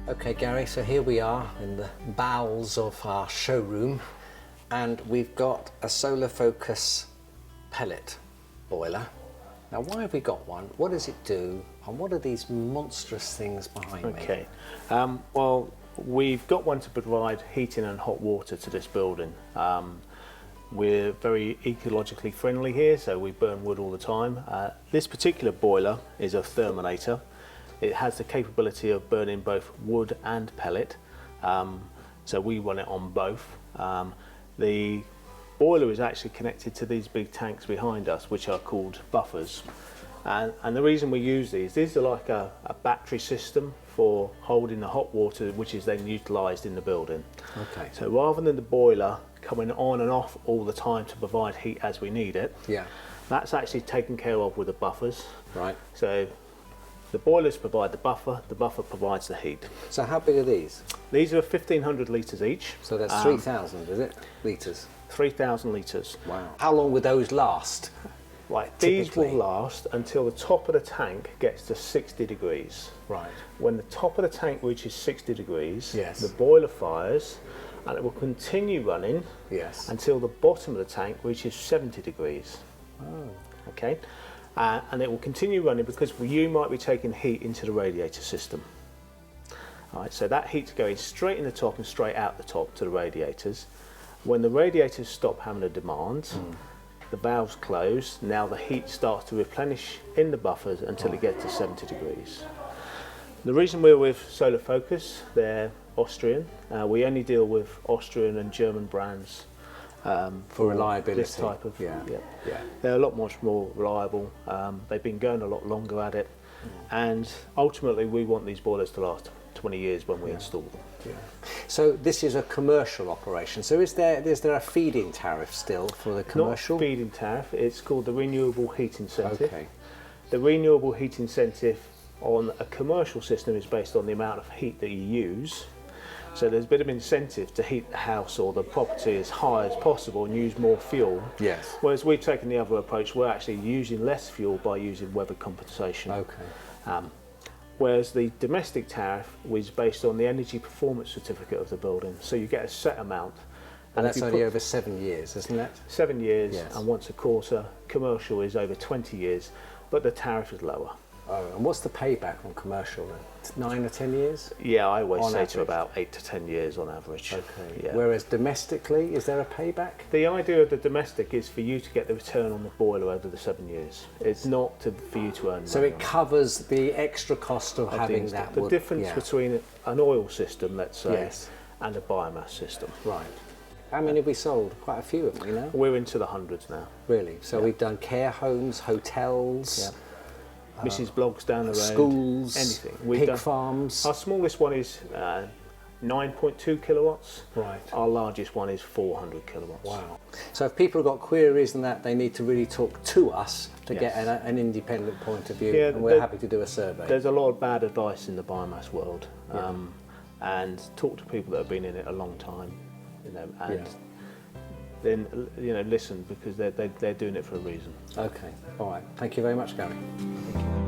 Okay, Gary, so here we are in the bowels of our showroom, and we've got a solar focus pellet boiler. Now, why have we got one? What does it do? And what are these monstrous things behind me? Okay, well, we've got one to provide heating and hot water to this building. We're very ecologically friendly here, so we burn wood all the time. This particular boiler is a therminator. It has the capability of burning both wood and pellet, so we run it on both. The boiler is actually connected to these big tanks behind us, which are called buffers. And the reason we use these are like a battery system for holding the hot water, which is then utilised in the building. Okay. So rather than the boiler coming on and off all the time to provide heat as we need it, Yeah. that's actually taken care of with the buffers. Right. So the boilers provide the buffer provides the heat. So how big are these? These are 1,500 litres each. So that's 3,000, is it? Litres? 3,000 litres. Wow. How long would those last? Right, these will Typically. last until the top of the tank gets to 60 degrees. Right. When the top of the tank reaches 60 degrees, Yes. the boiler fires and it will continue running Yes. until the bottom of the tank reaches 70 degrees. Oh. Okay, and it will continue running because you might be taking heat into the radiator system. All right, so that heat's going straight in the top and straight out the top to the radiators. When the radiators stop having a demand, the valves close. Now the heat starts to replenish in the buffers until it gets to 70 degrees. The reason we're with Solar Focus, they're Austrian. We only deal with Austrian and German brands For reliability. this type of. Yeah. They're a lot much more reliable. They've been going a lot longer at it, and ultimately we want these boilers to last 20 years when we install them. Yeah. So this is a commercial operation. So is there a feed-in tariff still for the commercial? Not feed-in tariff. It's called the renewable heat incentive. Okay. The renewable heat incentive on a commercial system is based on the amount of heat that you use. So there's a bit of incentive to heat the house or the property as high as possible and use more fuel. Yes. Whereas we've taken the other approach, we're actually using less fuel by using weather compensation. Okay. Whereas the domestic tariff was based on the energy performance certificate of the building. So you get a set amount. And if that's you only put over 7 years, isn't it? 7 years, Yes. and once a quarter. Commercial is over 20 years, but the tariff is lower. Oh, and what's the payback on commercial then? 9 or 10 years? Yeah, I always On say to average? about 8 to 10 years on average. Okay. Yeah. Whereas domestically, is there a payback? The idea of the domestic is for you to get the return on the boiler over the 7 years. It's not for you to earn So money it on covers the extra cost of I having think that the wood. difference Yeah. between an oil system, let's say, Yes. and a biomass system. Right. How many have we sold? Quite a few, haven't we now? We're into the hundreds now. Really? So Yeah. we've done care homes, hotels, Mrs. Blogs down the road. schools, Anything. pig farms. Our smallest one is 9.2 kilowatts. Right. Our largest one is 400 kilowatts. Wow. So if people have got queries and that, they need to really talk to us to get Yes. an independent point of view, Yeah, and we're happy to do a survey. There's a lot of bad advice in the biomass world, and talk to people that have been in it a long time, and then listen, because they're doing it for a reason. Okay. All right. Thank you very much, Gary. Thank you.